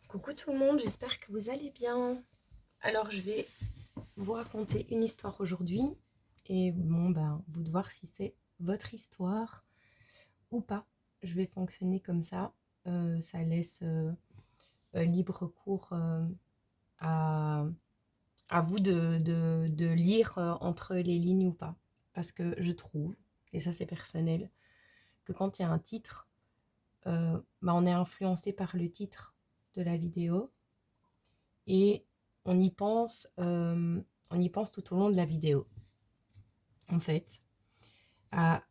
Coucou tout le monde, j'espère que vous allez bien. Alors je vais vous raconter une histoire aujourd'hui et vous de voir si c'est votre histoire ou pas. Je vais fonctionner comme ça. Ça laisse libre cours à, à vous de lire entre les lignes ou pas. Parce que je trouve, et ça c'est personnel, que quand il y a un titre, on est influencé par le titre de la vidéo et on y pense, euh, on y pense tout au long de la vidéo, en fait, à,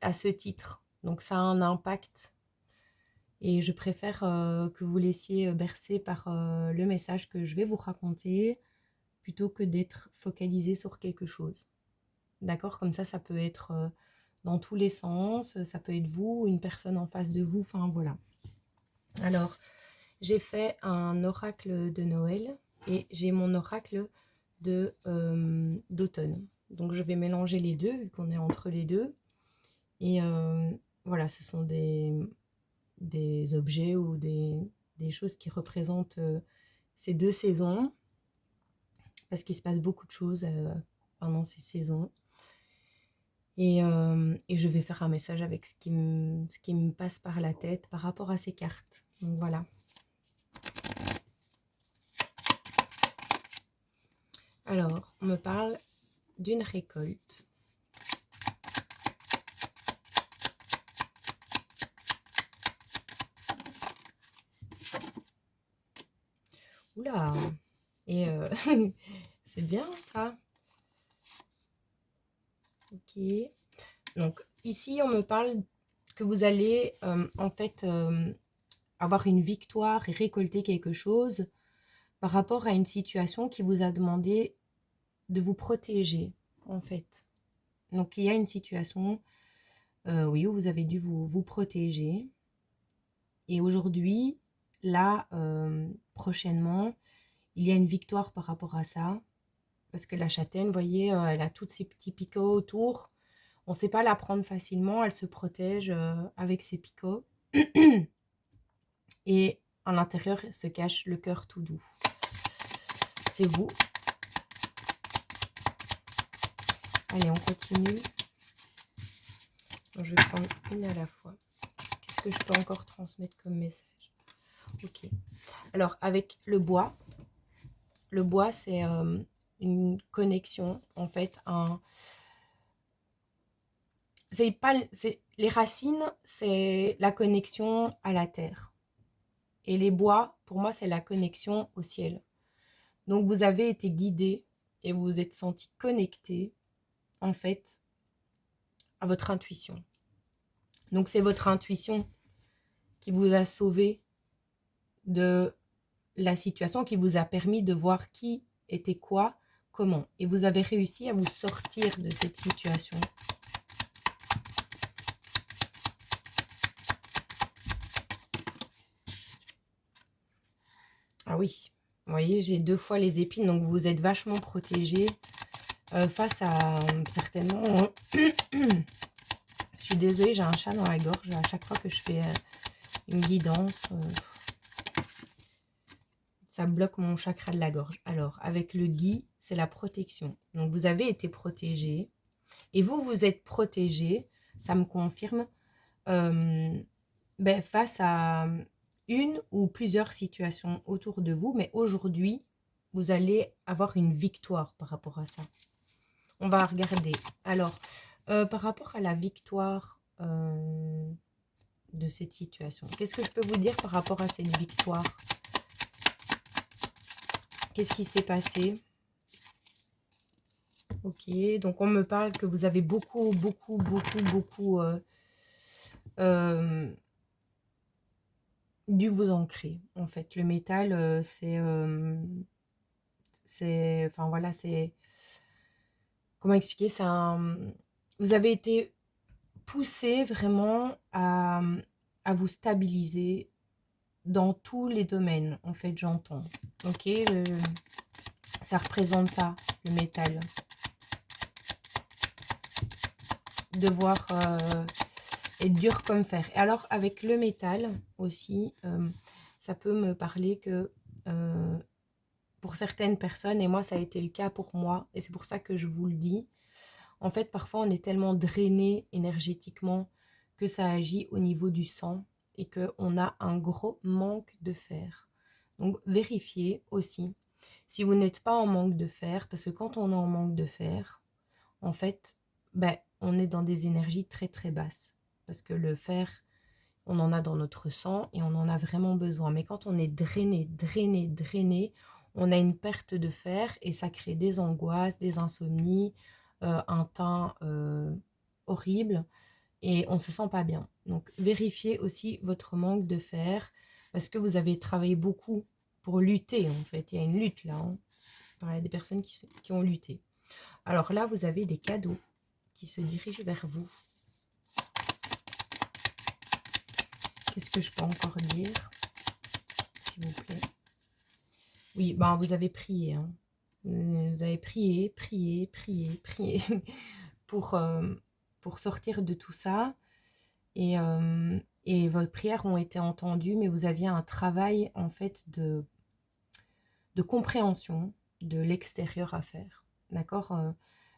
à ce titre. Donc ça a un impact et je préfère que vous laissiez bercer par le message que je vais vous raconter plutôt que d'être focalisé sur quelque chose. D'accord? Comme ça peut être dans tous les sens, ça peut être vous, une personne en face de vous, enfin voilà. Alors, j'ai fait un oracle de Noël et j'ai mon oracle d'automne. Donc je vais mélanger les deux vu qu'on est entre les deux. Et voilà, ce sont des objets ou des choses qui représentent ces deux saisons parce qu'il se passe beaucoup de choses pendant ces saisons. Et je vais faire un message avec ce qui me passe par la tête par rapport à ces cartes. Donc voilà. Alors, on me parle d'une récolte. Oula! Et c'est bien ça. Ok. Donc ici, on me parle que vous allez avoir une victoire et récolter quelque chose par rapport à une situation qui vous a demandé de vous protéger, en fait. Donc il y a une situation, oui, où vous avez dû vous protéger. Et aujourd'hui, là, prochainement, il y a une victoire par rapport à ça. Parce que la châtaigne, vous voyez, elle a tous ces petits picots autour. On ne sait pas la prendre facilement, elle se protège avec ses picots. Et à l'intérieur se cache le cœur tout doux. C'est vous. Allez, on continue. Je vais prendre une à la fois. Qu'est-ce que je peux encore transmettre comme message? Ok. Alors, avec le bois c'est une connexion, en fait, les racines, c'est la connexion à la terre. Et les bois, pour moi, c'est la connexion au ciel. Donc, vous avez été guidé et vous vous êtes senti connecté, en fait, à votre intuition. Donc, c'est votre intuition qui vous a sauvé de la situation, qui vous a permis de voir qui était quoi, comment. Et vous avez réussi à vous sortir de cette situation. Ah oui, vous voyez, j'ai 2 fois les épines, donc vous êtes vachement protégé face à certainement... Je suis désolée, j'ai un chat dans la gorge à chaque fois que je fais une guidance. Ça bloque mon chakra de la gorge. Alors, avec le gui, c'est la protection. Donc, vous avez été protégé. Et vous, vous êtes protégé, ça me confirme, face à une ou plusieurs situations autour de vous. Mais aujourd'hui, vous allez avoir une victoire par rapport à ça. On va regarder. Alors, par rapport à la victoire de cette situation, qu'est-ce que je peux vous dire par rapport à cette victoire? Qu'est-ce qui s'est passé? Ok, donc on me parle que vous avez beaucoup dû vous ancrer. En fait, le métal, enfin voilà, c'est, comment expliquer, vous avez été poussé vraiment à vous stabiliser dans tous les domaines, en fait, j'entends. Ok, ça représente ça, le métal. Devoir être dur comme fer. Et alors, avec le métal aussi, ça peut me parler que pour certaines personnes, et moi ça a été le cas pour moi, et c'est pour ça que je vous le dis, en fait parfois on est tellement drainé énergétiquement que ça agit au niveau du sang et qu'on a un gros manque de fer. Donc vérifiez aussi si vous n'êtes pas en manque de fer, parce que quand on est en manque de fer, en fait, ben, on est dans des énergies très très basses. Parce que le fer, on en a dans notre sang et on en a vraiment besoin. Mais quand on est drainé, on a une perte de fer et ça crée des angoisses, des insomnies, un teint horrible et on ne se sent pas bien. Donc vérifiez aussi votre manque de fer parce que vous avez travaillé beaucoup pour lutter en fait. Il y a une lutte là. Hein. Il y a des personnes qui ont lutté. Alors là, vous avez des cadeaux qui se dirigent vers vous. Qu'est-ce que je peux encore dire, s'il vous plaît? Oui, ben vous avez prié. Hein. Vous avez prié pour sortir de tout ça. Et vos prières ont été entendues, mais vous aviez un travail en fait de compréhension de l'extérieur à faire. D'accord?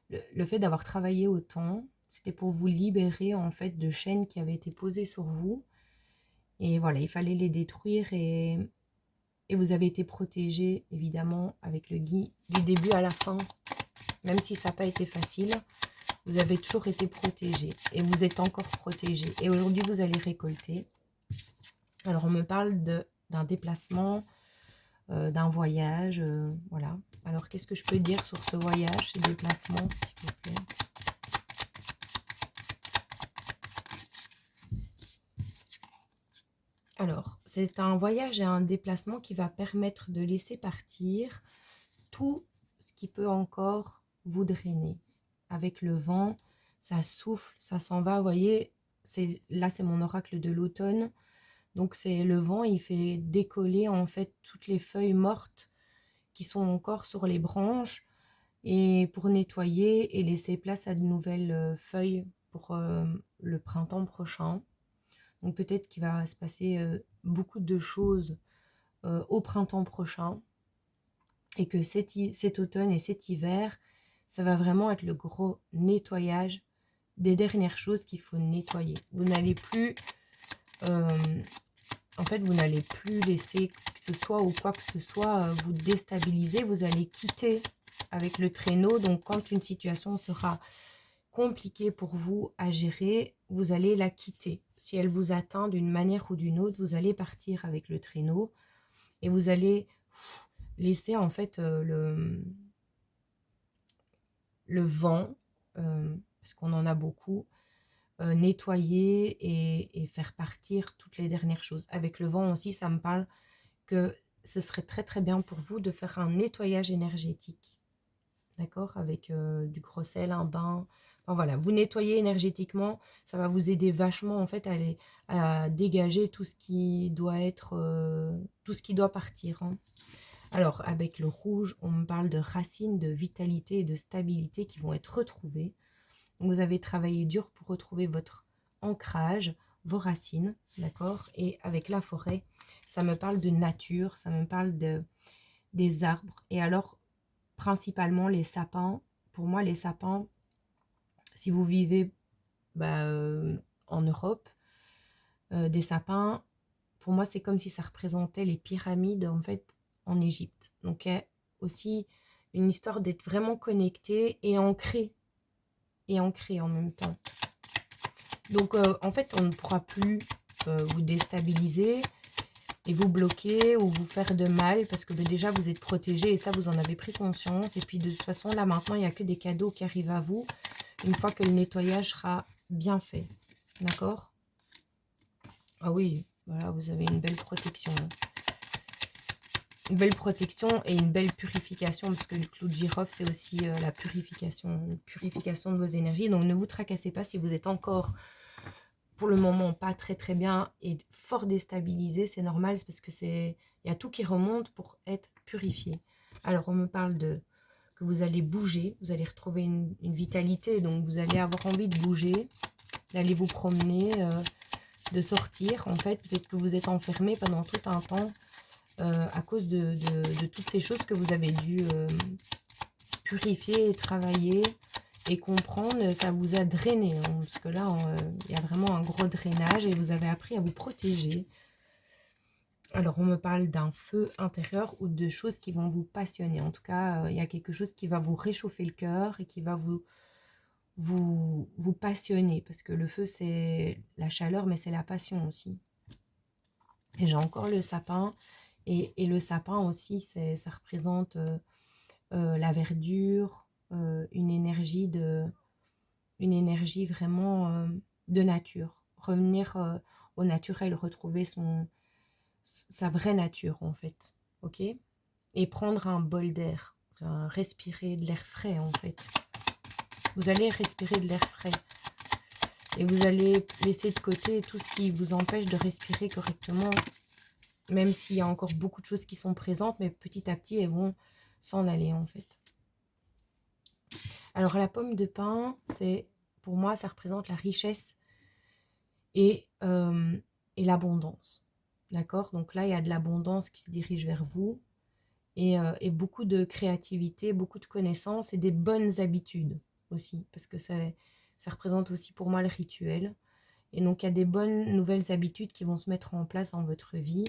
Le fait d'avoir travaillé autant, c'était pour vous libérer en fait de chaînes qui avaient été posées sur vous. Et voilà, il fallait les détruire et vous avez été protégé évidemment avec le gui du début à la fin. Même si ça n'a pas été facile, vous avez toujours été protégé et vous êtes encore protégé. Et aujourd'hui, vous allez récolter. Alors, on me parle d'un déplacement, d'un voyage, voilà. Alors, qu'est-ce que je peux dire sur ce voyage, ce déplacement, s'il vous plaît? Alors, c'est un voyage et un déplacement qui va permettre de laisser partir tout ce qui peut encore vous drainer. Avec le vent, ça souffle, ça s'en va. Vous voyez, là, c'est mon oracle de l'automne. Donc, c'est le vent, il fait décoller en fait toutes les feuilles mortes qui sont encore sur les branches et pour nettoyer et laisser place à de nouvelles feuilles pour le printemps prochain. Donc, peut-être qu'il va se passer beaucoup de choses au printemps prochain et que cet automne et cet hiver, ça va vraiment être le gros nettoyage des dernières choses qu'il faut nettoyer. Vous n'allez plus, en fait, vous n'allez plus laisser que ce soit ou quoi que ce soit vous déstabiliser. Vous allez quitter avec le traîneau. Donc, quand une situation sera compliquée pour vous à gérer, vous allez la quitter. Si elle vous atteint d'une manière ou d'une autre, vous allez partir avec le traîneau et vous allez laisser en fait le vent, parce qu'on en a beaucoup, nettoyer et faire partir toutes les dernières choses. Avec le vent aussi, ça me parle que ce serait très très bien pour vous de faire un nettoyage énergétique. D'accord? Avec du gros sel, un bain. Enfin, voilà, vous nettoyez énergétiquement, ça va vous aider vachement en fait à dégager tout ce qui doit être, tout ce qui doit partir. Hein. Alors, avec le rouge, on me parle de racines, de vitalité et de stabilité qui vont être retrouvées. Donc, vous avez travaillé dur pour retrouver votre ancrage, vos racines, d'accord? Et avec la forêt, ça me parle de nature, ça me parle des arbres. Et alors, principalement les sapins. Pour moi, les sapins, si vous vivez en Europe, des sapins, pour moi, c'est comme si ça représentait les pyramides en fait en Égypte. Donc, il y a aussi une histoire d'être vraiment connecté et ancré en même temps. Donc, en fait, on ne pourra plus vous déstabiliser et vous bloquer ou vous faire de mal parce que déjà, vous êtes protégé et ça, vous en avez pris conscience. Et puis, de toute façon, là, maintenant, il n'y a que des cadeaux qui arrivent à vous une fois que le nettoyage sera bien fait. D'accord? Ah oui, voilà, vous avez une belle protection. Une belle protection et une belle purification parce que le clou de girofle, c'est aussi la purification de vos énergies. Donc, ne vous tracassez pas si vous êtes encore pour le moment pas très très bien et fort déstabilisé. C'est normal, c'est parce que il y a tout qui remonte pour être purifié. Alors, on me parle que vous allez bouger, vous allez retrouver une vitalité, donc vous allez avoir envie de bouger, d'aller vous promener, de sortir. En fait, peut-être que vous êtes enfermé pendant tout un temps à cause de toutes ces choses que vous avez dû purifier et travailler et comprendre. Ça vous a drainé, hein, parce que là, il y a vraiment un gros drainage et vous avez appris à vous protéger. Alors, on me parle d'un feu intérieur ou de choses qui vont vous passionner. En tout cas, il y a quelque chose qui va vous réchauffer le cœur et qui va vous passionner. Parce que le feu, c'est la chaleur, mais c'est la passion aussi. Et j'ai encore le sapin. Et le sapin aussi, ça représente la verdure, une énergie vraiment de nature. Revenir au naturel, retrouver sa vraie nature en fait. Ok? Et prendre un bol d'air. Enfin, respirer de l'air frais en fait. Vous allez respirer de l'air frais. Et vous allez laisser de côté tout ce qui vous empêche de respirer correctement. Même s'il y a encore beaucoup de choses qui sont présentes, mais petit à petit, elles vont s'en aller en fait. Alors la pomme de pin, pour moi, ça représente la richesse et l'abondance. D'accord? Donc là, il y a de l'abondance qui se dirige vers vous et beaucoup de créativité, beaucoup de connaissances et des bonnes habitudes aussi. Parce que ça représente aussi pour moi le rituel. Et donc, il y a des bonnes nouvelles habitudes qui vont se mettre en place dans votre vie.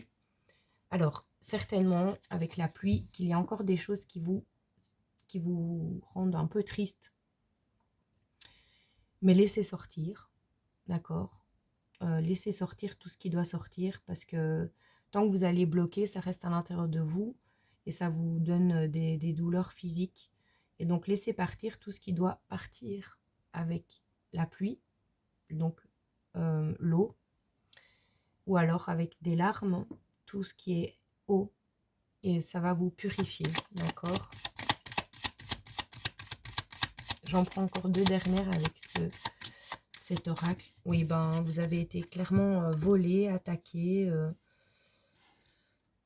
Alors, certainement, avec la pluie, qu'il y a encore des choses qui vous rendent un peu triste. Mais laissez sortir, d'accord? Laissez sortir tout ce qui doit sortir parce que tant que vous allez bloquer, ça reste à l'intérieur de vous et ça vous donne des douleurs physiques. Et donc, laissez partir tout ce qui doit partir avec la pluie, donc l'eau, ou alors avec des larmes, tout ce qui est eau, et ça va vous purifier, d'accord? J'en prends encore deux dernières avec cet oracle. Oui, ben, vous avez été clairement volé, attaqué,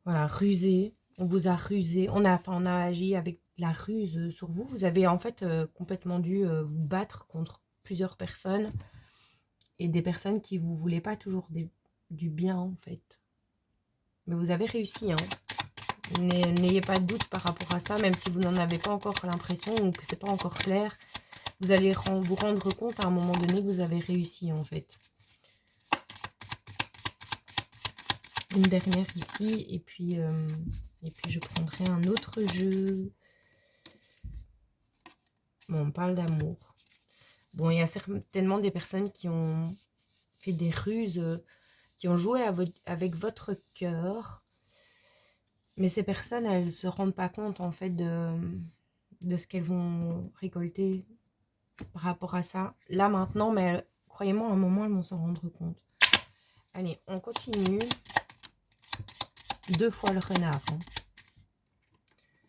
voilà, rusé. On vous a rusé, on a agi avec de la ruse sur vous. Vous avez en fait complètement dû vous battre contre plusieurs personnes et des personnes qui vous voulaient pas toujours du bien en fait. Mais vous avez réussi, hein. N'ayez pas de doute par rapport à ça, même si vous n'en avez pas encore l'impression ou que c'est pas encore clair. Vous allez vous rendre compte à un moment donné que vous avez réussi en fait. Une dernière ici et puis je prendrai un autre jeu. Bon, on parle d'amour. Bon, il y a certainement des personnes qui ont fait des ruses, qui ont joué avec votre cœur. Mais ces personnes, elles ne se rendent pas compte en fait de ce qu'elles vont récolter par rapport à ça. Là maintenant, mais croyez-moi, à un moment, elles vont s'en rendre compte. Allez, on continue. 2 fois le renard. Hein.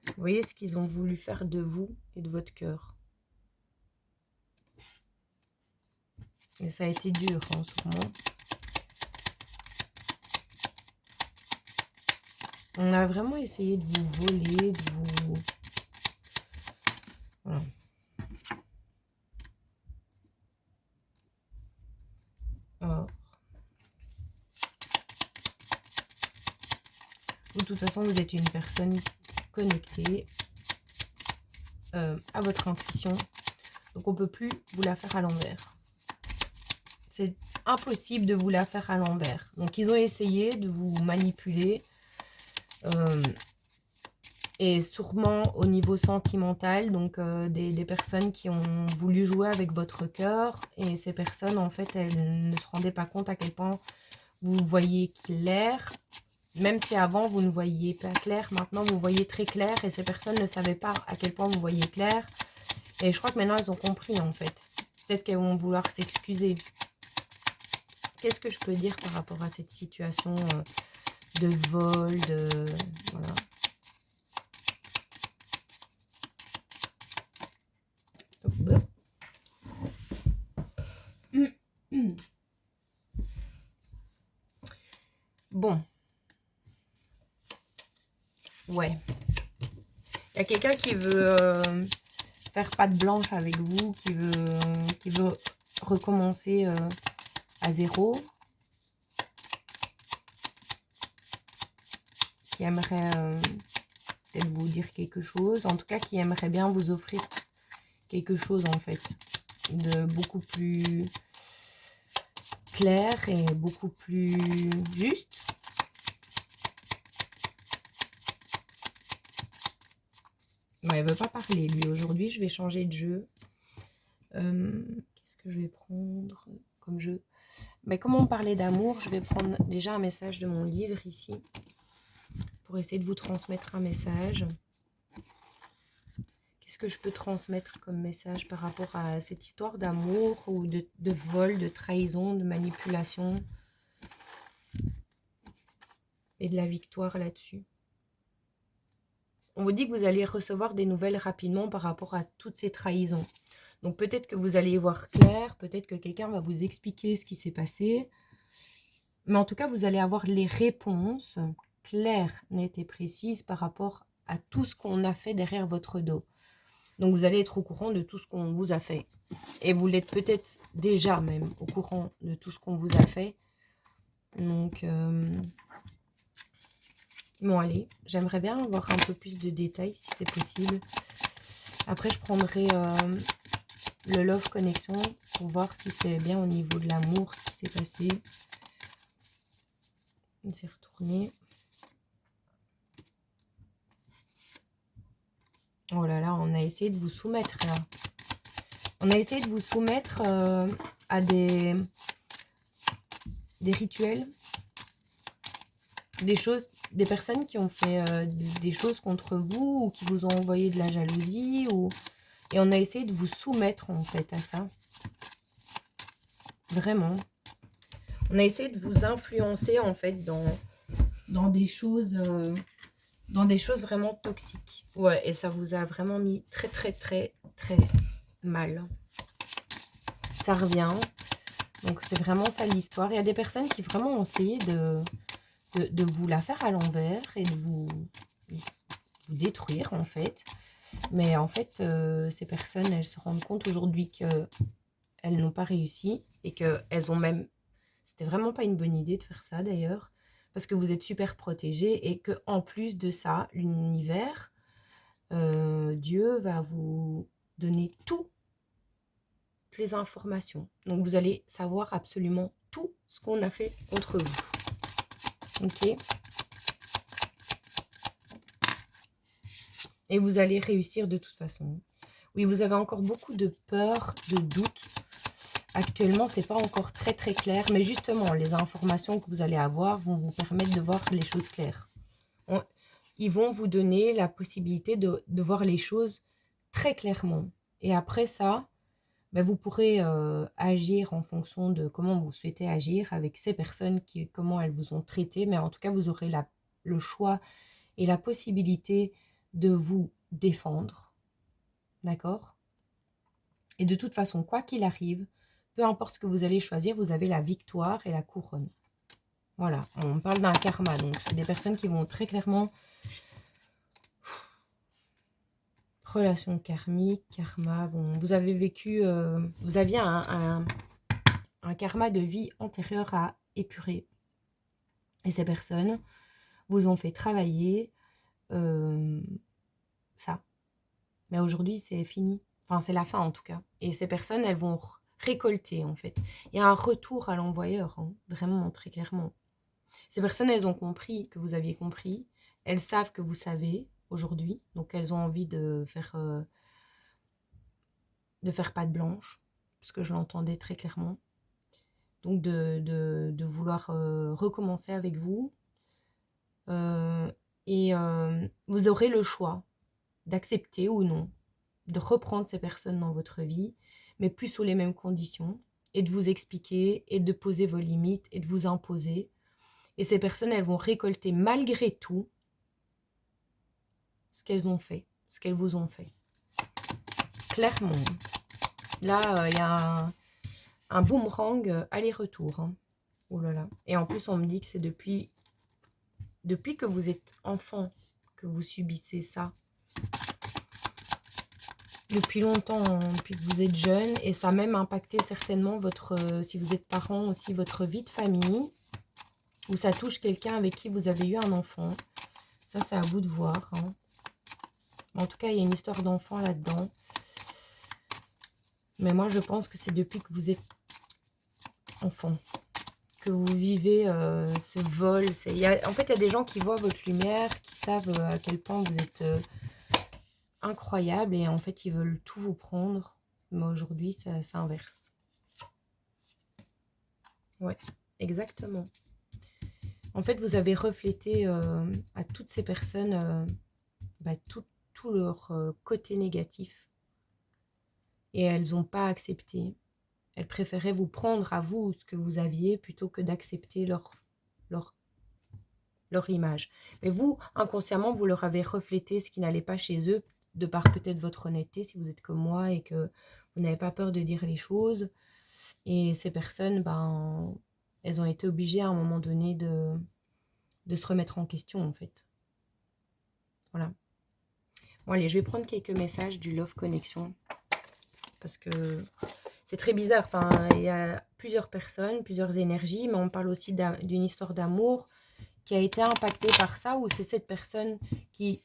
Vous voyez ce qu'ils ont voulu faire de vous et de votre cœur. Mais ça a été dur, hein, sûrement. On a vraiment essayé de vous voler, de vous... Voilà. Alors, de toute façon, vous êtes une personne connectée à votre intuition. Donc, on ne peut plus vous la faire à l'envers. C'est impossible de vous la faire à l'envers. Donc, ils ont essayé de vous manipuler. Et sûrement au niveau sentimental, donc des personnes qui ont voulu jouer avec votre cœur. Et ces personnes, en fait, elles ne se rendaient pas compte à quel point vous voyez clair. Même si avant, vous ne voyiez pas clair, maintenant, vous voyez très clair. Et ces personnes ne savaient pas à quel point vous voyez clair. Et je crois que maintenant, elles ont compris, en fait. Peut-être qu'elles vont vouloir s'excuser. Qu'est-ce que je peux dire par rapport à cette situation de vol, voilà. Bon. Ouais. Il y a quelqu'un qui veut faire patte blanche avec vous, qui veut recommencer à zéro. qui aimerait peut-être vous dire quelque chose. En tout cas, qui aimerait bien vous offrir quelque chose, en fait, de beaucoup plus clair et beaucoup plus juste. Ouais, il ne veut pas parler, lui. Aujourd'hui, je vais changer de jeu. Qu'est-ce que je vais prendre comme jeu? Mais comme on parlait d'amour, je vais prendre déjà un message de mon livre ici pour essayer de vous transmettre un message. Qu'est-ce que je peux transmettre comme message par rapport à cette histoire d'amour ou de vol, de trahison, de manipulation et de la victoire là-dessus? On vous dit que vous allez recevoir des nouvelles rapidement par rapport à toutes ces trahisons. Donc peut-être que vous allez y voir clair, peut-être que quelqu'un va vous expliquer ce qui s'est passé. Mais en tout cas, vous allez avoir les réponses claires, nettes et précises par rapport à tout ce qu'on a fait derrière votre dos. Donc vous allez être au courant de tout ce qu'on vous a fait. Et vous l'êtes peut-être déjà même au courant de tout ce qu'on vous a fait. Donc, bon allez, j'aimerais bien avoir un peu plus de détails si c'est possible. Après, je prendrai le Love Connection pour voir si c'est bien au niveau de l'amour, ce qui s'est passé. On s'est retourné. Oh là là, on a essayé de vous soumettre là. On a essayé de vous soumettre à des rituels, des choses, des personnes qui ont fait des choses contre vous ou qui vous ont envoyé de la jalousie. Et on a essayé de vous soumettre en fait à ça. Vraiment. On a essayé de vous influencer en fait dans des choses vraiment toxiques. Ouais, et ça vous a vraiment mis très très très très mal. Ça revient. Donc c'est vraiment ça l'histoire. Il y a des personnes qui vraiment ont essayé de vous la faire à l'envers et de vous détruire en fait. Mais en fait, ces personnes, elles se rendent compte aujourd'hui qu'elles n'ont pas réussi et qu'elles ont même... C'était vraiment pas une bonne idée de faire ça d'ailleurs, parce que vous êtes super protégés et qu'en plus de ça, l'univers, Dieu va vous donner toutes les informations. Donc vous allez savoir absolument tout ce qu'on a fait contre vous. Ok? Et vous allez réussir de toute façon. Oui, vous avez encore beaucoup de peur, de doute. Actuellement, ce n'est pas encore très très clair. Mais justement, les informations que vous allez avoir vont vous permettre de voir les choses claires. Ils vont vous donner la possibilité de voir les choses très clairement. Et après ça, ben, vous pourrez agir en fonction de comment vous souhaitez agir avec ces personnes, comment elles vous ont traité. Mais en tout cas, vous aurez le choix et la possibilité de vous défendre. D'accord? Et de toute façon, quoi qu'il arrive, peu importe ce que vous allez choisir, vous avez la victoire et la couronne. Voilà, on parle d'un karma. Donc, c'est des personnes qui vont très clairement... Relation karmique, karma. Bon, vous avez vécu... vous aviez un karma de vie antérieure à épurer. Et ces personnes vous ont fait travailler ça. Mais aujourd'hui, c'est fini. Enfin, c'est la fin en tout cas. Et ces personnes, elles vont récolter en fait. Il y a un retour à l'envoyeur, hein, vraiment, très clairement. Ces personnes, elles ont compris que vous aviez compris. Elles savent que vous savez aujourd'hui. Donc, elles ont envie de faire patte blanche. Parce que je l'entendais très clairement. Donc, de vouloir recommencer avec vous. Vous aurez le choix d'accepter ou non de reprendre ces personnes dans votre vie, mais plus sous les mêmes conditions, et de vous expliquer, et de poser vos limites, et de vous imposer. Et ces personnes, elles vont récolter malgré tout ce qu'elles ont fait, ce qu'elles vous ont fait. Clairement. Là, il y a un boomerang aller-retour. Hein. Oh là là. Et en plus, on me dit que c'est depuis que vous êtes enfant que vous subissez ça. Depuis longtemps, depuis que vous êtes jeune, et ça a même impacté certainement si vous êtes parent aussi, votre vie de famille, ou ça touche quelqu'un avec qui vous avez eu un enfant. Ça, c'est à vous de voir, hein. En tout cas, il y a une histoire d'enfant là-dedans. Mais moi, je pense que c'est depuis que vous êtes enfant que vous vivez ce vol. En fait, il y a des gens qui voient votre lumière, qui savent à quel point vous êtes incroyable. Et en fait, ils veulent tout vous prendre. Mais aujourd'hui, ça inverse. Ouais, exactement. En fait, vous avez reflété à toutes ces personnes tout leur côté négatif. Et elles n'ont pas accepté. Elles préféraient vous prendre à vous ce que vous aviez plutôt que d'accepter leur image. Mais vous, inconsciemment, vous leur avez reflété ce qui n'allait pas chez eux, de par peut-être votre honnêteté, si vous êtes comme moi, et que vous n'avez pas peur de dire les choses. Et ces personnes, elles ont été obligées à un moment donné de se remettre en question, en fait. Voilà. Bon, allez, je vais prendre quelques messages du Love Connection. Parce que c'est très bizarre. Enfin, il y a plusieurs personnes, plusieurs énergies, mais on parle aussi d'une histoire d'amour qui a été impactée par ça, ou c'est cette personne qui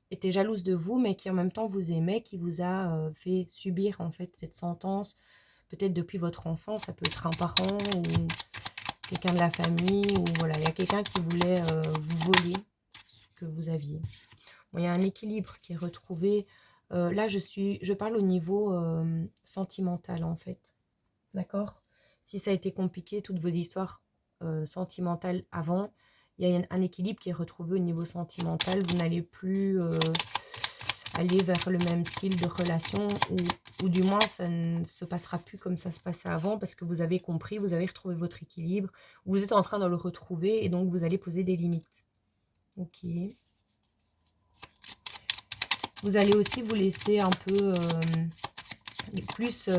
était jalouse de vous, mais qui en même temps vous aimait, qui vous a fait subir en fait cette sentence, peut-être depuis votre enfance. Ça peut être un parent ou quelqu'un de la famille, ou voilà, il y a quelqu'un qui voulait vous voler ce que vous aviez. Bon, il y a un équilibre qui est retrouvé. Là, je parle au niveau sentimental, en fait. D'accord? Si ça a été compliqué, toutes vos histoires sentimentales avant, il y a un équilibre qui est retrouvé au niveau sentimental. Vous n'allez plus aller vers le même style de relation, ou du moins, ça ne se passera plus comme ça se passait avant, parce que vous avez compris, vous avez retrouvé votre équilibre, vous êtes en train de le retrouver, et donc vous allez poser des limites. Ok. Vous allez aussi vous laisser un peu plus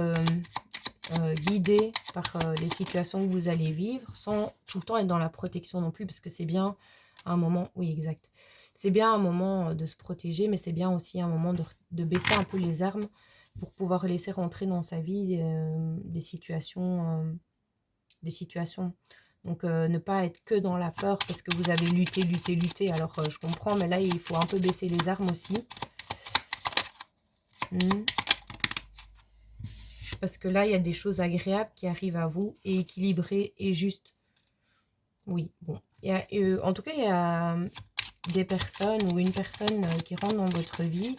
guider par les situations que vous allez vivre, sans tout le temps être dans la protection non plus, parce que c'est bien un moment, oui exact, c'est bien un moment de se protéger, mais c'est bien aussi un moment de baisser un peu les armes pour pouvoir laisser rentrer dans sa vie des situations. Donc ne pas être que dans la peur parce que vous avez lutté. Alors je comprends, mais là il faut un peu baisser les armes aussi. Parce que là, il y a des choses agréables qui arrivent à vous, et équilibrées et justes. Oui, bon. En tout cas, il y a des personnes ou une personne qui rentre dans votre vie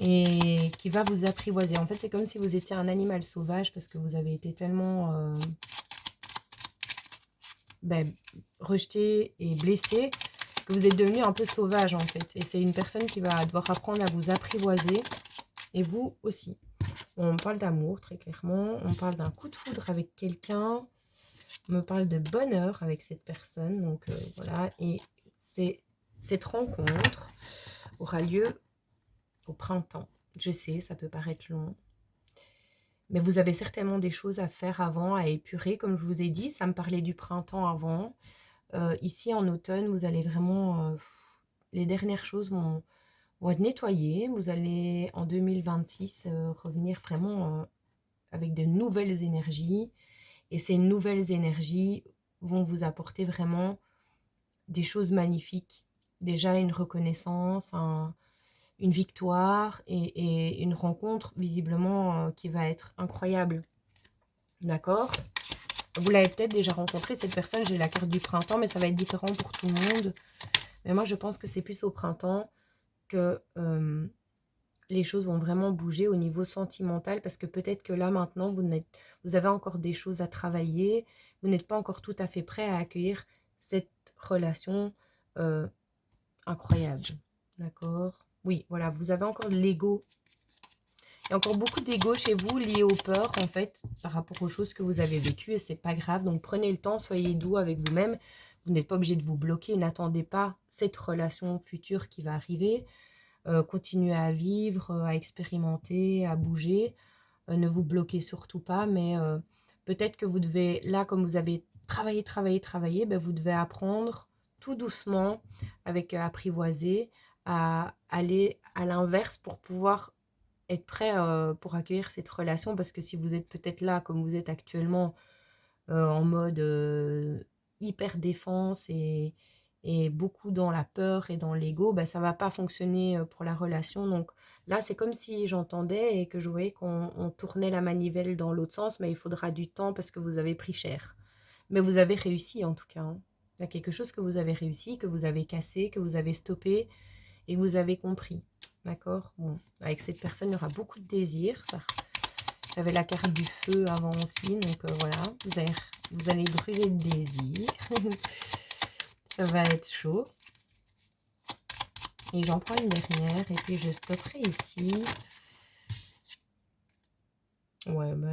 et qui va vous apprivoiser. En fait, c'est comme si vous étiez un animal sauvage, parce que vous avez été tellement rejeté et blessé que vous êtes devenu un peu sauvage, en fait. Et c'est une personne qui va devoir apprendre à vous apprivoiser, et vous aussi. On parle d'amour, très clairement. On parle d'un coup de foudre avec quelqu'un. On me parle de bonheur avec cette personne. Donc voilà. Et cette rencontre aura lieu au printemps. Je sais, ça peut paraître long. Mais vous avez certainement des choses à faire avant, à épurer. Comme je vous ai dit, ça me parlait du printemps avant. Ici, en automne, vous allez vraiment... les dernières choses vont être nettoyées. Vous allez, en 2026, revenir vraiment avec de nouvelles énergies. Et ces nouvelles énergies vont vous apporter vraiment des choses magnifiques. Déjà une reconnaissance, une victoire et une rencontre visiblement qui va être incroyable. D'accord? Vous l'avez peut-être déjà rencontré, cette personne. J'ai la carte du printemps, mais ça va être différent pour tout le monde. Mais moi, je pense que c'est plus au printemps que les choses vont vraiment bouger au niveau sentimental, parce que peut-être que là, maintenant, vous avez encore des choses à travailler. Vous n'êtes pas encore tout à fait prêt à accueillir cette relation incroyable. D'accord? Oui, voilà, vous avez encore de l'ego. Il y a encore beaucoup d'ego chez vous lié aux peurs, en fait, par rapport aux choses que vous avez vécues, et c'est pas grave. Donc, prenez le temps, soyez doux avec vous-même. Vous n'êtes pas obligé de vous bloquer. N'attendez pas cette relation future qui va arriver. Continuez à vivre, à expérimenter, à bouger. Ne vous bloquez surtout pas, mais peut-être que vous devez, là, comme vous avez travaillé, vous devez apprendre tout doucement, avec apprivoiser, à aller à l'inverse pour pouvoir être prêt pour accueillir cette relation. Parce que si vous êtes peut-être là, comme vous êtes actuellement, en mode hyper défense et et beaucoup dans la peur et dans l'ego, bah, ça va pas fonctionner pour la relation. Donc là, c'est comme si j'entendais et que je voyais qu'on tournait la manivelle dans l'autre sens, mais il faudra du temps parce que vous avez pris cher. Mais vous avez réussi en tout cas, hein. Il y a quelque chose que vous avez réussi, que vous avez cassé, que vous avez stoppé et que vous avez compris. D'accord? Bon, avec cette personne, il y aura beaucoup de désir. J'avais la carte du feu avant aussi, donc voilà, vous allez brûler de désir. Ça va être chaud. Et j'en prends une dernière et puis je stopperai ici. Ouais, bah,